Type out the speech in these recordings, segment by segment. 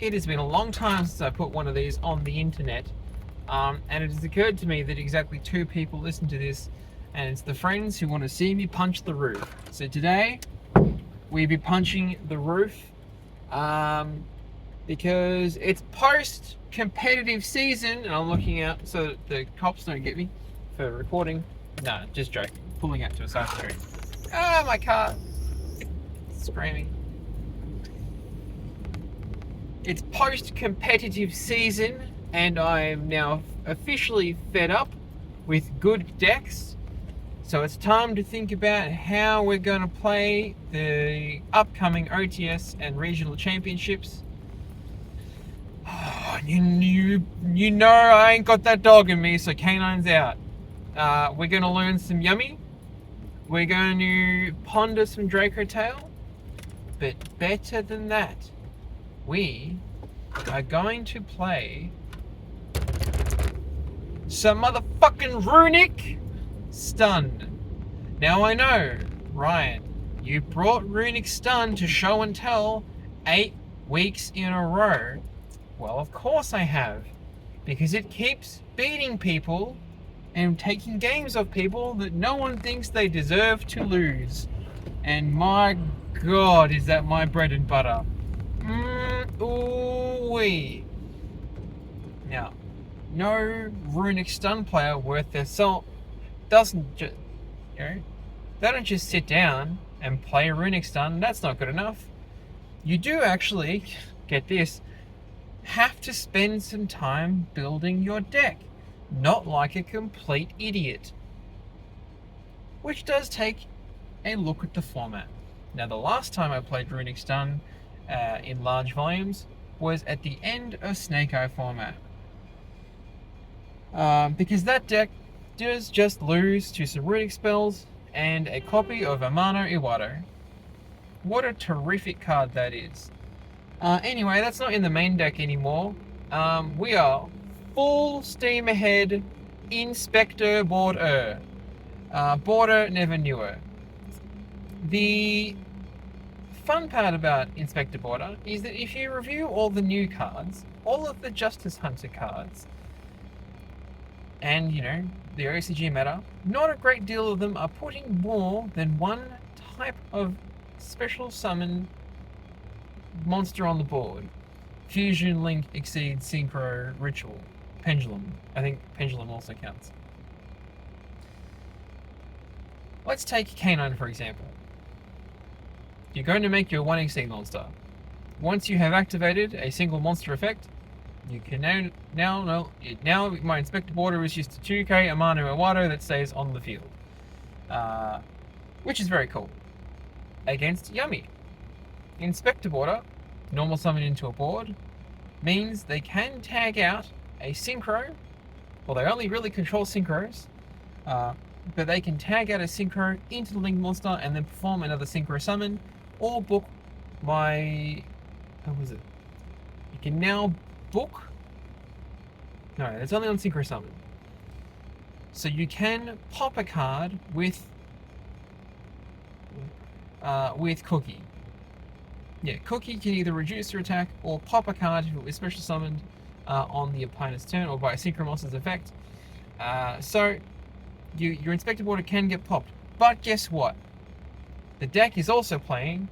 It has been a long time since I put one of these on the internet, and it has occurred to me that exactly 2 people listen to this, and it's the friends who want to see me punch the roof. So today, we'll be punching the roof, because it's post-competitive season, and I'm looking out so that the cops don't get me for recording. No, just joking. Pulling out to a side street. Ah, my car! Screaming. It's post-competitive season, and I am now officially fed up with good decks. So it's time to think about how we're going to play the upcoming OTS and regional championships. Oh, you know I ain't got that dog in me, so Canine's out. We're going to learn some Yummy. We're going to ponder some Draco Tail. But better than that, we are going to play some motherfucking Runic Stun. Now I know, Ryan, you brought Runic Stun to show and tell 8 weeks in a row. Well, of course I have, because it keeps beating people and taking games off people that no one thinks they deserve to lose. And my God, is that my bread and butter. Ooh-wee. Now, no Runic Stun player worth their salt doesn't just, they don't just sit down and play Runic Stun. That's not good enough. You do actually, get this, have to spend some time building your deck, not like a complete idiot. Which does take a look at the format. Now, the last time I played Runic Stun in large volumes was at the end of Snake Eye format. Because that deck does just lose to some Runic spells and a copy of Amano Iwado. What a terrific card that is. Anyway, that's not in the main deck anymore. We are full steam ahead, Inspector Border. Border never knew her. The fun part about Inspector Border is that if you review all the new cards, all of the Justice Hunter cards, and the OCG meta, not a great deal of them are putting more than one type of special summon monster on the board. Fusion, Link, Exceed, Synchro, Ritual, Pendulum. I think Pendulum also counts. Let's take Canine for example. You're going to make your 1 Exceed monster. Once you have activated a single monster effect, you can now my Inspector Border is just a 2k Amano Iwado that stays on the field. Which is very cool. Against Yummy. Inspector Border, normal summon into a board, means they can tag out a Synchro. Well, they only really control Synchros, but they can tag out a Synchro into the Link monster and then perform another Synchro summon, or book my... How was it? You can now book... No, it's only on Synchro summon. So you can pop a card with Cookie. Yeah, Cookie can either reduce your attack or pop a card if it was special summoned on the opponent's turn or by a Synchro monster's effect. So your Inspector Border can get popped. But guess what? The deck is also playing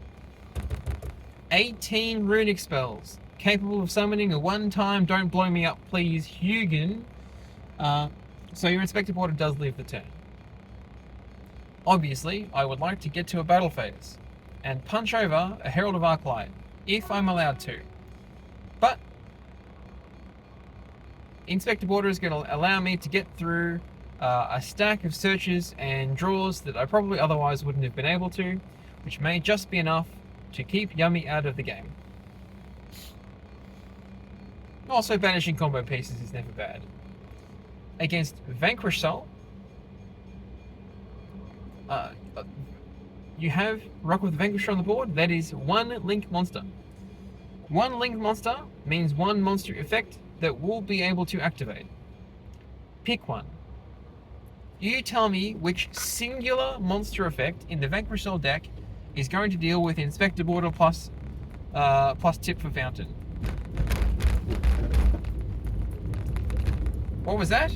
18 Runic spells, capable of summoning a one-time Don't Blow Me Up Please Hugin. So your Inspector Border does leave the turn. Obviously, I would like to get to a battle phase and punch over a Herald of Arclight, if I'm allowed to. But Inspector Border is going to allow me to get through a stack of searches and draws that I probably otherwise wouldn't have been able to, which may just be enough to keep Yummy out of the game. Also, banishing combo pieces is never bad. Against Vanquish Soul, you have Rock with the Vanquisher on the board. That is 1 Link monster. 1 Link monster means 1 monster effect that will be able to activate. Pick one. You tell me which singular monster effect in the Vanquish Soul deck is going to deal with Inspector Border plus Tip for Fountain. What was that?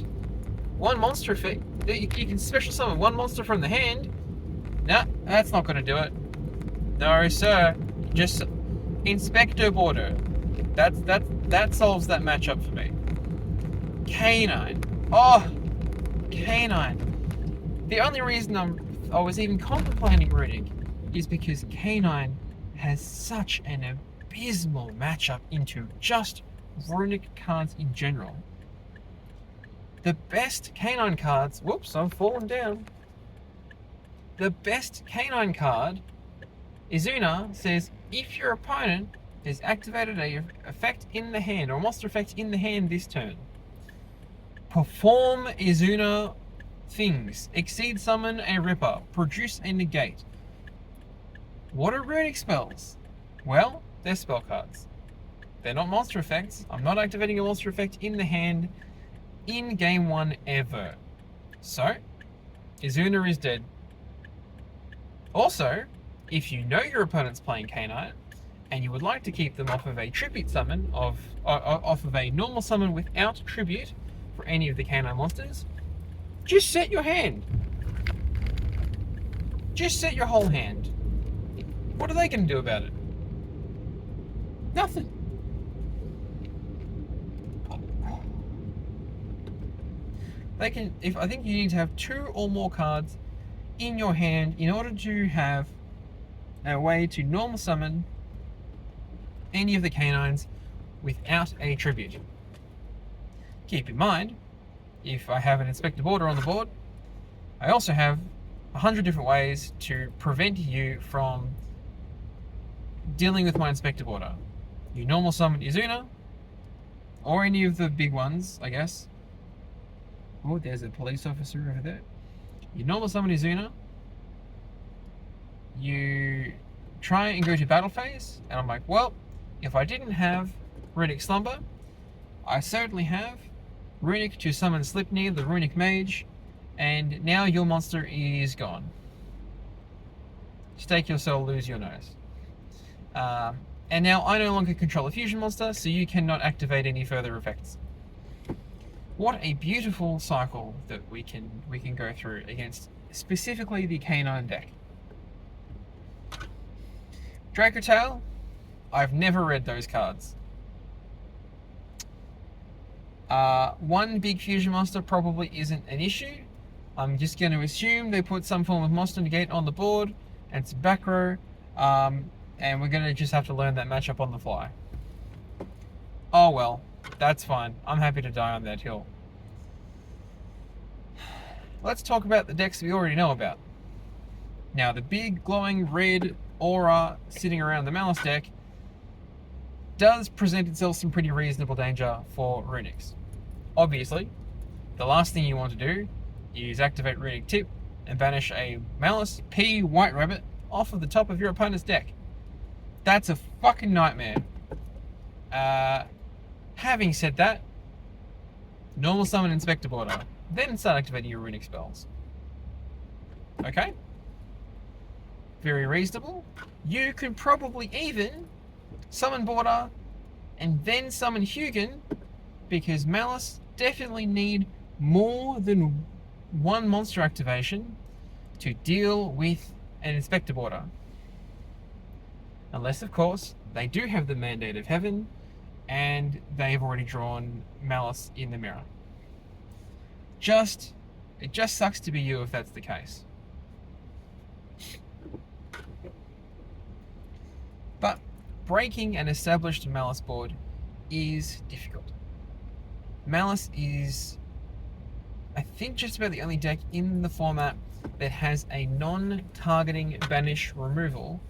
One monster effect. You can special summon one monster from the hand. Nah, that's not going to do it. No, sir. Just Inspector Border. That solves that matchup for me. Canine. Oh, Canine. The only reason I was even contemplating Runic is because Canine has such an abysmal matchup into just Runic cards in general. The best Canine cards... Whoops, I've fallen down. The best Canine card, Izuna, says if your opponent has activated a effect in the hand or a monster effect in the hand this turn, perform Izuna things. Exceed summon a Ripper. Produce a negate. What are Runic spells? Well, they're spell cards. They're not monster effects. I'm not activating a monster effect in the hand in game 1 ever. So, Izuna is dead. Also, if you know your opponent's playing Canine, and you would like to keep them off of a tribute summon, off of a normal summon without tribute for any of the Canine monsters, just set your hand. Just set your whole hand. What are they going to do about it? Nothing. They can. I think you need to have 2 or more cards in your hand in order to have a way to normal summon any of the canines without a tribute. Keep in mind, if I have an Inspector Border on the board, I also have 100 different ways to prevent you from dealing with my Inspector Border. You normal summon Izuna, or any of the big ones, I guess. Oh, there's a police officer over there. You normal summon Izuna. You try and go to battle phase, and I'm like, well, if I didn't have Runic Slumber, I certainly have Runic to summon Slipnir, the Runic Mage, and now your monster is gone. Stake your soul, lose your nose. And now I no longer control a fusion monster, so you cannot activate any further effects. What a beautiful cycle that we can go through against specifically the Canine deck. Dracotail, I've never read those cards. One big fusion monster probably isn't an issue. I'm just going to assume they put some form of monster negate on the board and some back row, and we're going to just have to learn that matchup on the fly. Oh well, that's fine. I'm happy to die on that hill. Let's talk about the decks we already know about. Now, the big glowing red aura sitting around the Malice deck does present itself some pretty reasonable danger for Runics. Obviously, the last thing you want to do is activate Runic Tip and banish a Malice P White Rabbit off of the top of your opponent's deck. That's a fucking nightmare. Having said that, normal summon Inspector Border, then start activating your Runic spells. Okay? Very reasonable. You could probably even summon Border and then summon Hugin, because Malice definitely need more than one monster activation to deal with an Inspector Border. Unless, of course, they do have the Mandate of Heaven and they've already drawn Malice in the mirror. It just sucks to be you if that's the case. But breaking an established Malice board is difficult. Malice is, I think, just about the only deck in the format that has a non-targeting banish removal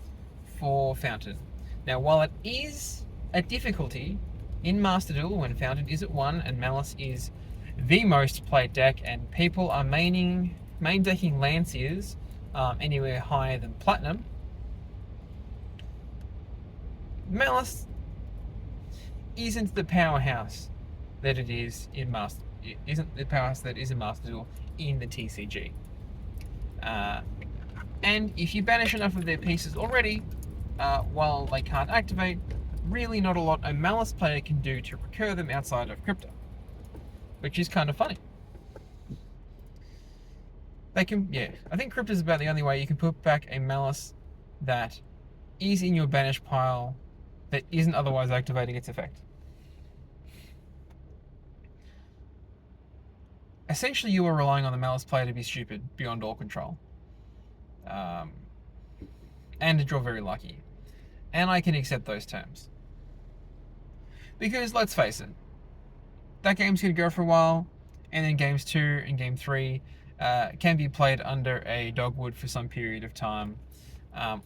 for Fountain. Now, while it is a difficulty in Master Duel when Fountain is at 1 and Malice is the most played deck and people are main decking Lanciers anywhere higher than Platinum, Malice isn't the powerhouse that it is in Master. It isn't the powerhouse that is in Master Duel in the TCG. And if you banish enough of their pieces already, while they can't activate, really not a lot a Malice player can do to recur them outside of Crypto, which is kind of funny. They can, yeah, I think Crypto is about the only way you can put back a Malice that is in your banish pile that isn't otherwise activating its effect. Essentially, you are relying on the Malice player to be stupid beyond all control. And to draw very lucky. And I can accept those terms. Because, let's face it, that game's going to go for a while, and then games 2 and game 3 can be played under a dogwood for some period of time.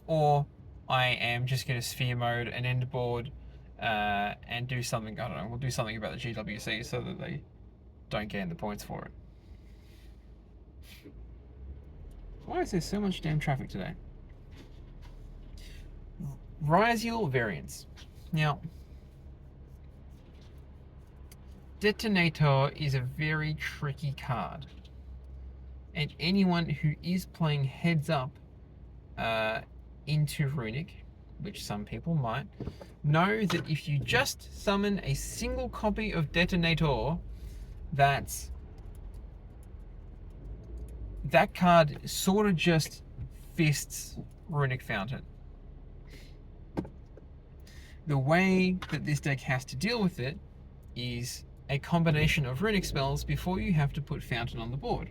Or I am just going to sphere mode and end board and do something, I don't know, we'll do something about the GWC so that they don't gain the points for it. Why is there so much damn traffic today? Ryziel variants. Now, Detonator is a very tricky card. And anyone who is playing heads up into Runic, which some people might, know that if you just summon a single copy of Detonator, that card sort of just fists Runic Fountain. The way that this deck has to deal with it is a combination of Runic spells before you have to put Fountain on the board.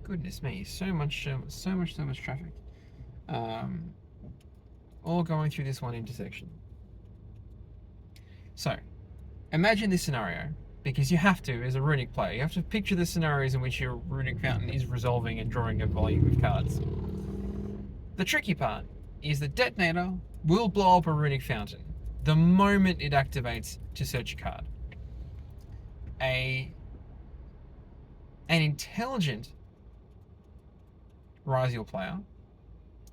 Goodness me, so much traffic. All going through this one intersection. So, imagine this scenario, because you have to, as a Runic player, you have to picture the scenarios in which your Runic Fountain is resolving and drawing a volume of cards. The tricky part is the Detonator will blow up a Runic Fountain the moment it activates to search a card. An intelligent Ryziel player,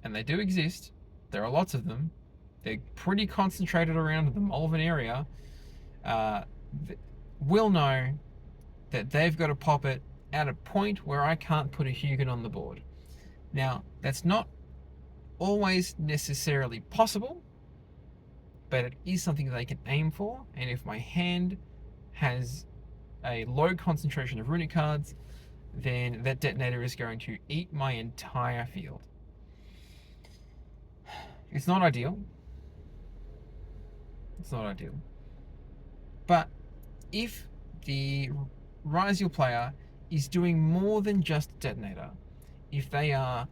and they do exist, there are lots of them, they're pretty concentrated around the Malvern area, will know that they've got to pop it at a point where I can't put a Hugin on the board. Now, that's not always necessarily possible, but it is something that they can aim for, and if my hand has a low concentration of Runic cards, then that Detonator is going to eat my entire field. It's not ideal. It's not ideal. But if the Ryziel player is doing more than just Detonator, if they are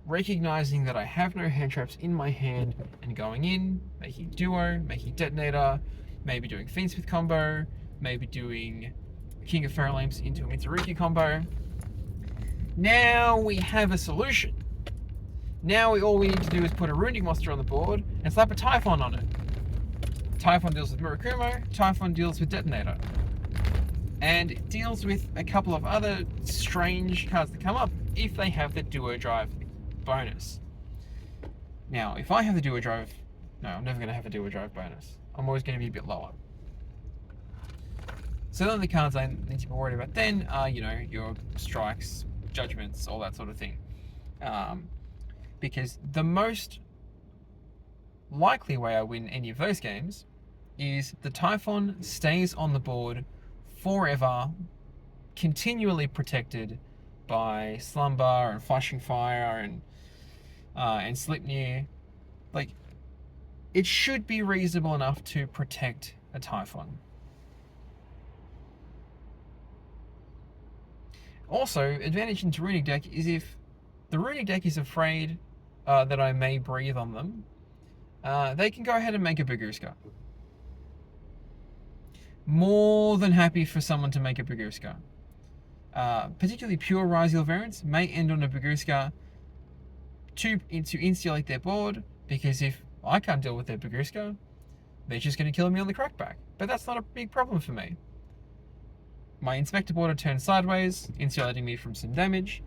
recognizing that I have no hand traps in my hand and going in, making Duo, making Detonator, maybe doing Fiendsmith combo, maybe doing King of Pharalames into a Mitsurugi combo, now we have a solution. Now all we need to do is put a Runic monster on the board and slap a Typhon on it. Typhon deals with Murakumo, Typhon deals with Detonator. And it deals with a couple of other strange cards that come up if they have the Duo Drive bonus. Now, if I have the Duo Drive, no, I'm never going to have a Duo Drive bonus. I'm always going to be a bit lower. So then the cards I need to be worried about then are, your strikes, judgments, all that sort of thing. Because the most likely way I win any of those games is the Typhon stays on the board forever, continually protected by Slumber and Flashing Fire and Slipnir. Like, it should be reasonable enough to protect a Typhon. Also, advantage into Runic deck is if the Runic deck is afraid that I may breathe on them, they can go ahead and make a Bagooska. More than happy for someone to make a Bagooska. Particularly pure Ryziel variants may end on a Bagooska to insulate their board, because if I can't deal with their Bagooska, they're just going to kill me on the crackback. But that's not a big problem for me. My Inspector board turns sideways, insulating me from some damage.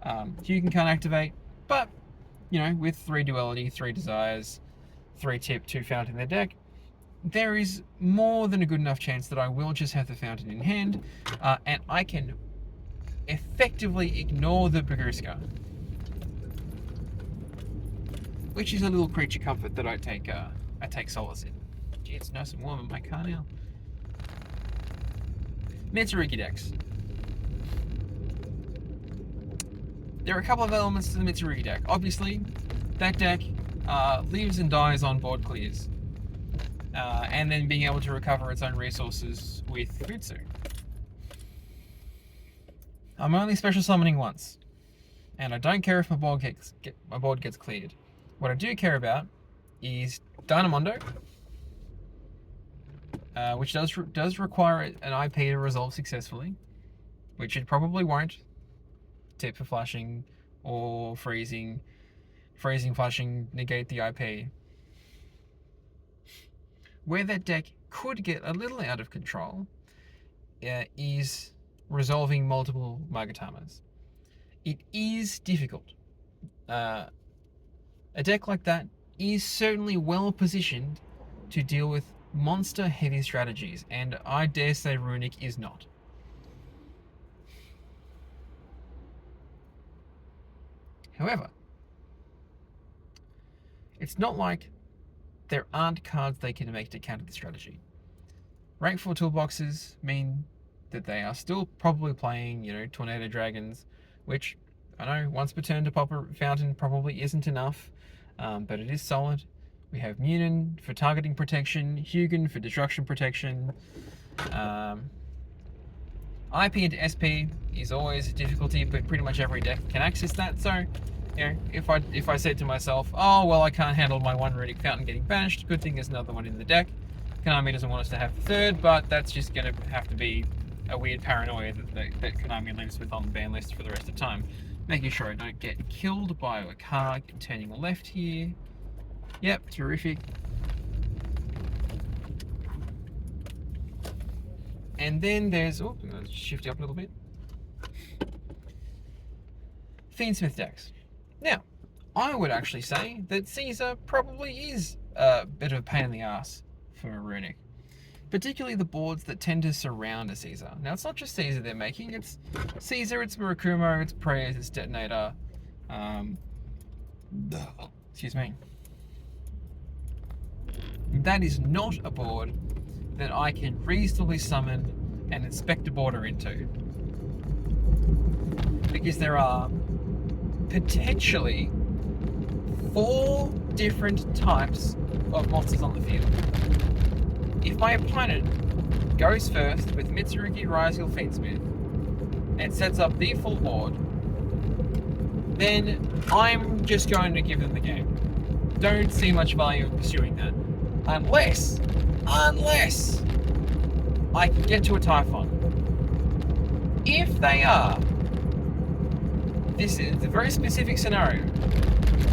Hugin can't activate, but, with 3 Duality, 3 Desires, 3 Tip, 2 Fountain in their deck, there is more than a good enough chance that I will just have the Fountain in hand, and I can effectively ignore the Bagooska. Which is a little creature comfort that I take I take solace in. Gee, it's nice and warm in my car now. Mitsurugi decks. There are a couple of elements to the Mitsurugi deck. Obviously, that deck lives and dies on board clears. And then being able to recover its own resources with Futsu. I'm only special summoning once. And I don't care if my board gets cleared. What I do care about is Dynamondo, which does require an IP to resolve successfully, which it probably won't. Tip for flashing or freezing, flashing, negate the IP. Where that deck could get a little out of control is resolving multiple Magatamas. It is difficult. A deck like that is certainly well positioned to deal with monster heavy strategies, and I dare say Runic is not. However, it's not like there aren't cards they can make to counter the strategy. Rank 4 toolboxes mean that they are still probably playing, Tornado Dragons, which I know once per turn to pop a fountain probably isn't enough, but it is solid. We have Munin for targeting protection, Hugin for destruction protection. IP into SP is always a difficulty, but pretty much every deck can access that. So, if I said to myself, oh well, I can't handle my one Runic Fountain getting banished, good thing there's another one in the deck. Konami doesn't want us to have the third, but that's just going to have to be a weird paranoia that Konami lives with on the ban list for the rest of the time. Making sure I don't get killed by a car turning left here. Yep, terrific. And then there's, I'm going to shift you up a little bit. Fiendsmith decks. Now, I would actually say that Caesar probably is a bit of a pain in the ass for Runic. Particularly the boards that tend to surround a Caesar. Now, it's not just Caesar they're making, it's Caesar, it's Murakumo, it's Prayers, it's Detonator. Excuse me. That is not a board that I can reasonably summon an Inspector Border into. Because there are potentially 4 different types of monsters on the field. If my opponent goes first with Mitsurugi, Ryzeal, Fiendsmith, and sets up the full board, then I'm just going to give them the game. Don't see much value in pursuing that. Unless I can get to a Typhon. If they are, this is a very specific scenario,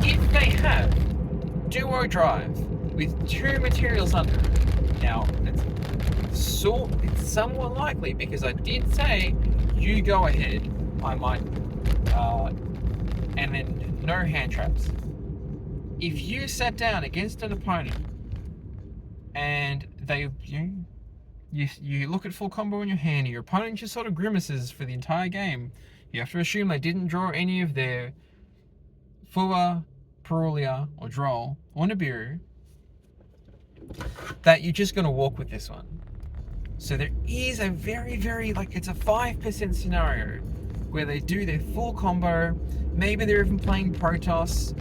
if they have Duo Drive with 2 materials under it, now it's somewhat likely because I did say you go ahead, I might, and then no hand traps. If you sat down against an opponent and you look at full combo in your hand, and your opponent just sort of grimaces for the entire game, you have to assume they didn't draw any of their Fua, Perulia, or Droll, or Nibiru, that you're just going to walk with this one. So there is a very, very, it's a 5% scenario where they do their full combo. Maybe they're even playing Protoss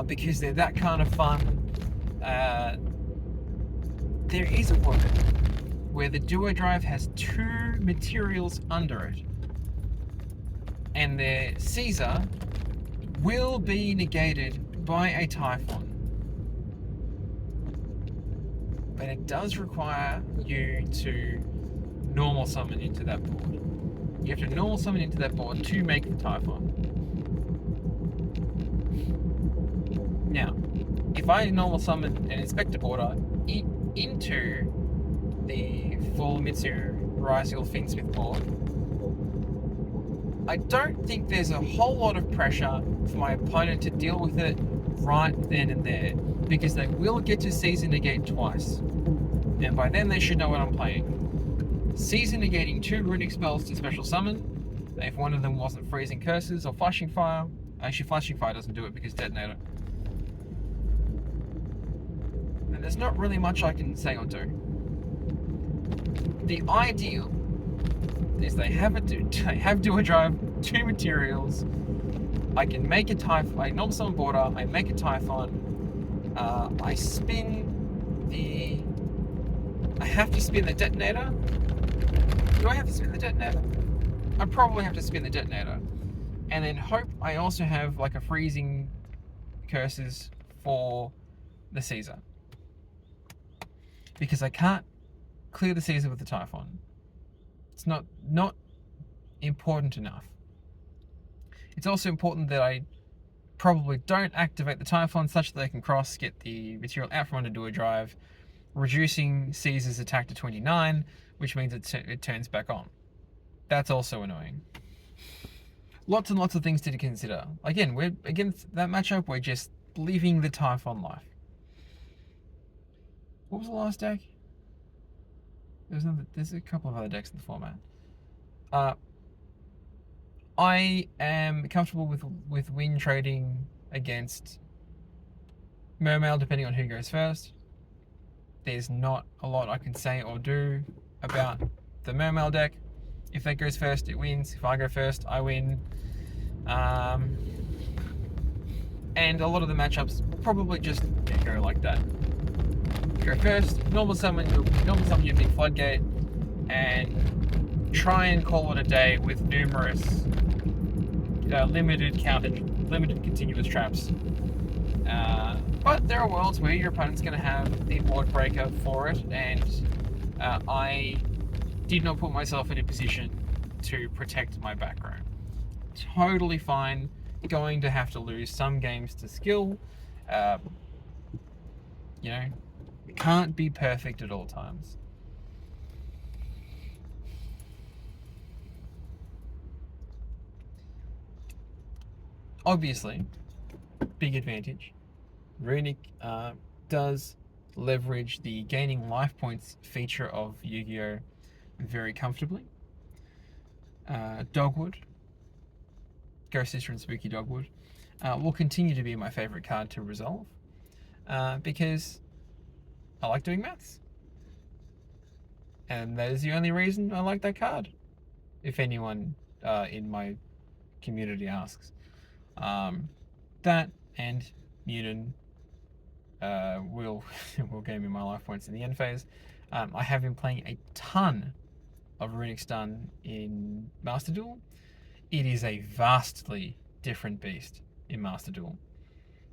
because they're that kind of fun. There is a world where the Duo Drive has 2 materials under it, and their Caesar will be negated by a Typhon. But it does require you to normal summon into that board. You have to normal summon into that board to make the Typhon. Now, if I normal summon an Inspector Border into the full Mitsu Ryzeal Fiendsmith board, I don't think there's a whole lot of pressure for my opponent to deal with it right then and there, because they will get to Season Negate twice, and by then they should know what I'm playing. Season Negating 2 Runic spells to special summon, if one of them wasn't Freezing Curses or Flashing Fire. Actually, Flashing Fire doesn't do it because Detonator. and there's not really much I can say or do. The ideal is they have do a drive, 2 materials. I can make a Typhon, I knob some border, I make a Typhon, I have to spin the detonator. Do I have to spin the detonator? I probably have to spin the detonator. And then hope I also have like a freezing curses for the Caesar. Because I can't clear the Caesar with the Typhon. It's not important enough. It's also important that I probably don't activate the Typhon such that they can cross, get the material out from under do a drive, reducing Caesar's attack to 29, which means it turns back on. That's also annoying. Lots and lots of things to consider. Again, we're against that matchup, we're just leaving the Typhon life. What was the last deck? There's a couple of other decks in the format. I am comfortable with win trading against Mermail depending on who goes first. There's not a lot I can say or do about the Mermail deck. If that goes first, it wins. If I go first, I win. And a lot of the matchups probably just go like that. Go first, normal summon your big floodgate, and try and call it a day with numerous limited continuous traps. But there are worlds where your opponent's going to have the board breaker for it, and I did not put myself in a position to protect my back row. Totally fine. Going to have to lose some games to skill. Can't be perfect at all times. Obviously, big advantage. Runic does leverage the gaining life points feature of Yu-Gi-Oh! Very comfortably. Dogwood, Ghost Sister and Spooky Dogwood, will continue to be my favourite card to resolve because I like doing maths. And that is the only reason I like that card, if anyone in my community asks. That and Munin will gain me my life points in the end phase. I have been playing a ton of Runic Stun in Master Duel. It is a vastly different beast in Master Duel.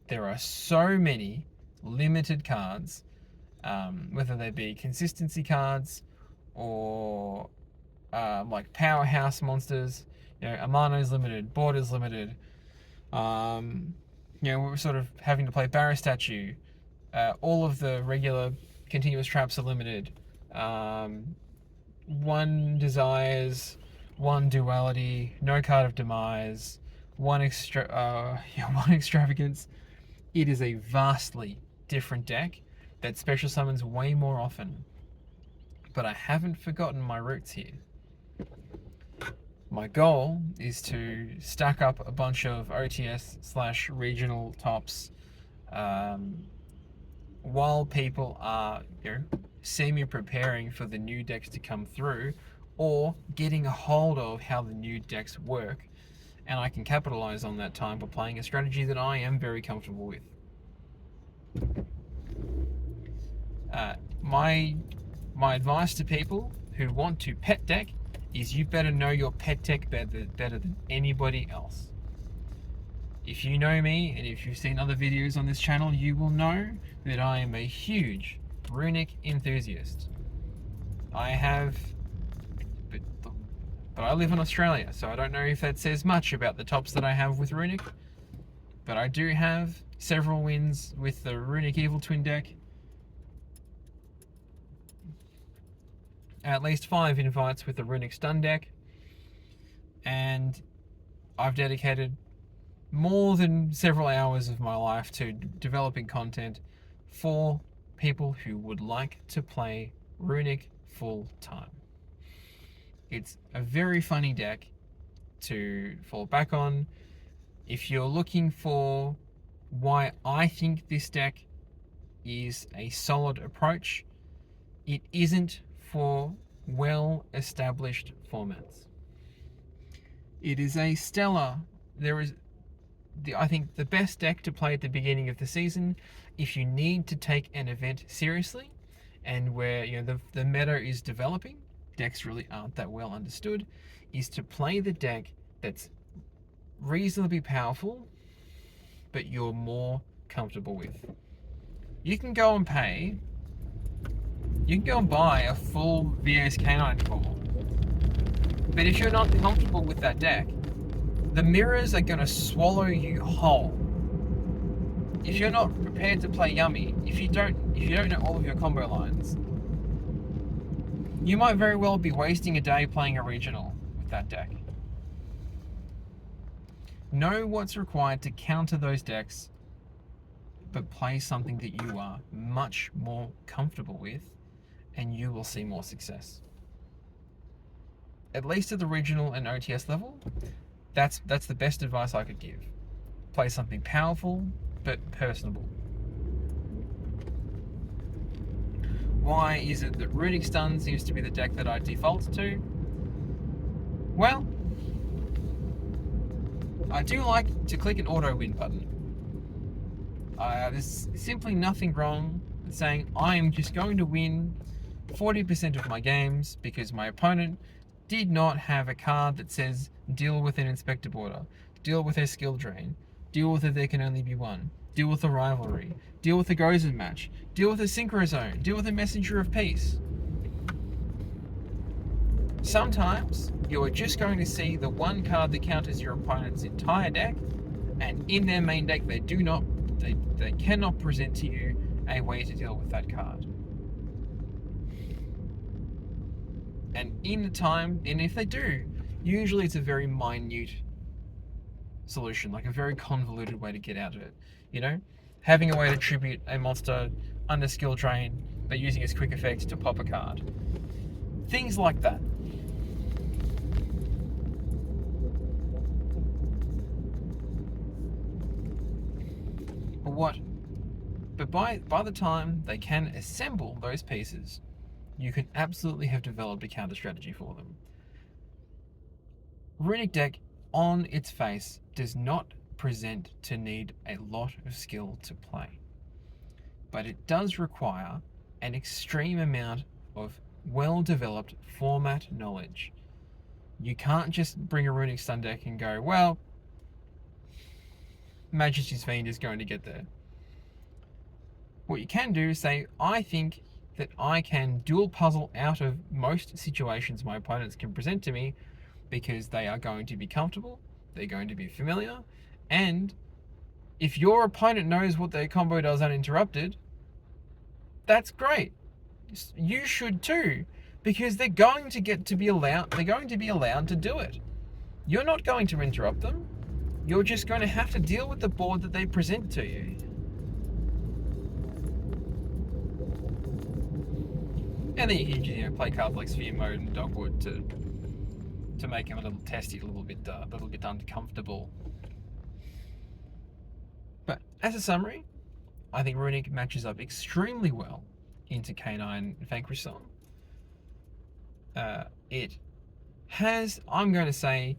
There are so many limited cards, whether they be consistency cards or like powerhouse monsters. Amano's limited, Border's limited. We're sort of having to play Barra Statue. All of the regular continuous traps are limited. One Desires, one Duality, no Card of Demise, one Extravagance. It is a vastly different deck that special summons way more often. But I haven't forgotten my roots here. My goal is to stack up a bunch of OTS/regional tops while people are semi-preparing for the new decks to come through, or getting a hold of how the new decks work, and I can capitalize on that time by playing a strategy that I am very comfortable with. My advice to people who want to pet deck is you better know your pet deck better than anybody else. If you know me, and if you've seen other videos on this channel, you will know that I am a huge Runic enthusiast. But I live in Australia, so I don't know if that says much about the tops that I have with Runic. But I do have several wins with the Runic Evil Twin deck. At least 5 invites with the Runic Stun deck. And I've dedicated more than several hours of my life to developing content for people who would like to play Runic full time. It's a very funny deck to fall back on. If you're looking for why I think this deck is a solid approach. It isn't for well-established formats. It is a stellar. I think the best deck to play at the beginning of the season, if you need to take an event seriously, and where the meta is developing, decks really aren't that well understood, is to play the deck that's reasonably powerful, but you're more comfortable with. You can go and buy a full VS K9 core, but if you're not comfortable with that deck, the mirrors are going to swallow you whole. If you're not prepared to play Yummy, if you don't know all of your combo lines, you might very well be wasting a day playing a regional with that deck. Know what's required to counter those decks, but play something that you are much more comfortable with, and you will see more success. At least at the regional and OTS level, that's the best advice I could give. Play something powerful, but personable. Why is it that Runic Stun seems to be the deck that I default to? Well, I do like to click an auto win button. There's simply nothing wrong with saying I am just going to win 40% of my games because my opponent did not have a card that says deal with an Inspector Border, deal with a skill drain, deal with a there can only be one, deal with a rivalry, deal with a Gozen match, deal with a Synchro Zone, deal with a Messenger of Peace. Sometimes you are just going to see the one card that counters your opponent's entire deck, and in their main deck they cannot present to you a way to deal with that card. And if they do, usually it's a very minute solution, like a very convoluted way to get out of it. Having a way to tribute a monster under skill drain, but using its quick effect to pop a card. Things like that. But by the time they can assemble those pieces, you can absolutely have developed a counter strategy for them. Runic deck, on its face, does not present to need a lot of skill to play, but it does require an extreme amount of well-developed format knowledge. You can't just bring a Runic Stun deck and go, well, Majesty's Fiend is going to get there. What you can do is say, I think that I can dual puzzle out of most situations my opponents can present to me because they are going to be comfortable, they're going to be familiar, and if your opponent knows what their combo does uninterrupted, that's great. You should too, because they're going to be allowed to do it. You're not going to interrupt them. You're just going to have to deal with the board that they present to you. And then you can play cards like Sphere Mode and Dogwood to make him a little testy, a little bit uncomfortable. But as a summary, I think Runic matches up extremely well into K9 Vanquish Song. It has, I'm going to say,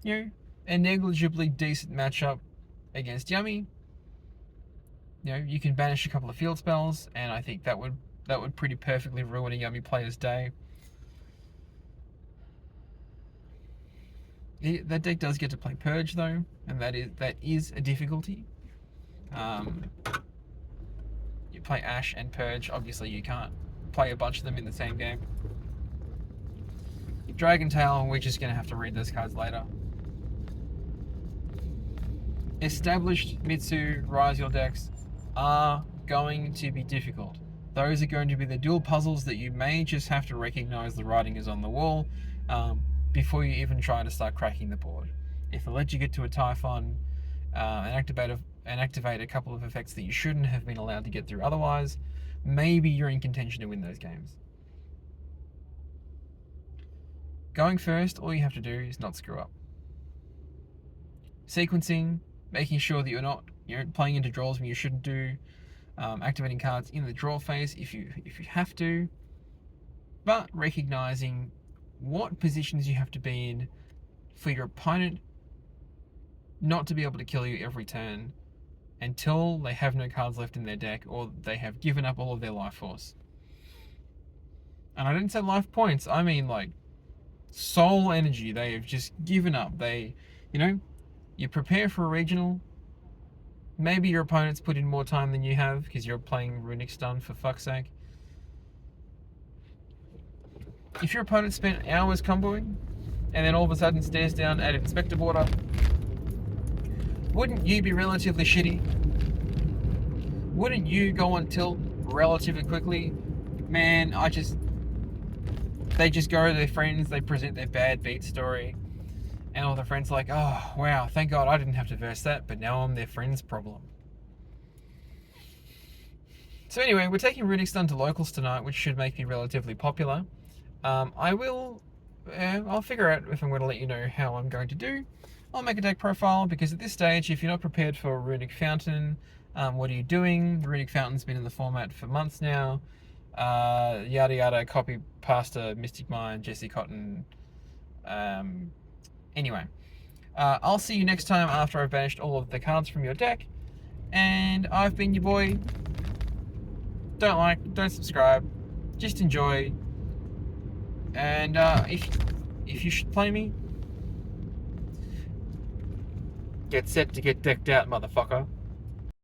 a negligibly decent matchup against Yummy. You can banish a couple of field spells, and I think that would pretty perfectly ruin a Yummy player's day. That deck does get to play Purge though, and that is a difficulty. You play Ash and Purge, obviously you can't play a bunch of them in the same game. Dragon Tail, we're just going to have to read those cards later. Established Mitsu Ryzeal decks are going to be difficult. Those are going to be the dual puzzles that you may just have to recognize the writing is on the wall before you even try to start cracking the board. If it lets you get to a Typhon and activate a couple of effects that you shouldn't have been allowed to get through otherwise, maybe you're in contention to win those games. Going first, all you have to do is not screw up. Sequencing, making sure that you're not playing into draws when you shouldn't do, activating cards in the draw phase if you have to, but recognizing what positions you have to be in for your opponent not to be able to kill you every turn until they have no cards left in their deck or they have given up all of their life force. And I didn't say life points, I mean like soul energy. They have just given up. They, you prepare for a regional. Maybe your opponent's put in more time than you have because you're playing Runic Stun, for fuck's sake. If your opponent spent hours comboing and then all of a sudden stares down at Inspector Border, wouldn't you be relatively shitty? Wouldn't you go on tilt relatively quickly? Man, they just go to their friends, they present their bad beat story, and all their friends are like, oh, wow, thank God I didn't have to verse that, but now I'm their friend's problem. So anyway, we're taking Runic Stun to locals tonight, which should make me relatively popular. I'll figure out if I'm going to let you know how I'm going to do. I'll make a deck profile, because at this stage, if you're not prepared for Runic Fountain, what are you doing? The Runic Fountain's been in the format for months now. Yada yada, copy pasta, Mystic Mind, Jesse Cotton. Anyway, I'll see you next time after I've banished all of the cards from your deck. And I've been your boy. Don't like, don't subscribe, just enjoy. And if you should play me, get set to get decked out, motherfucker.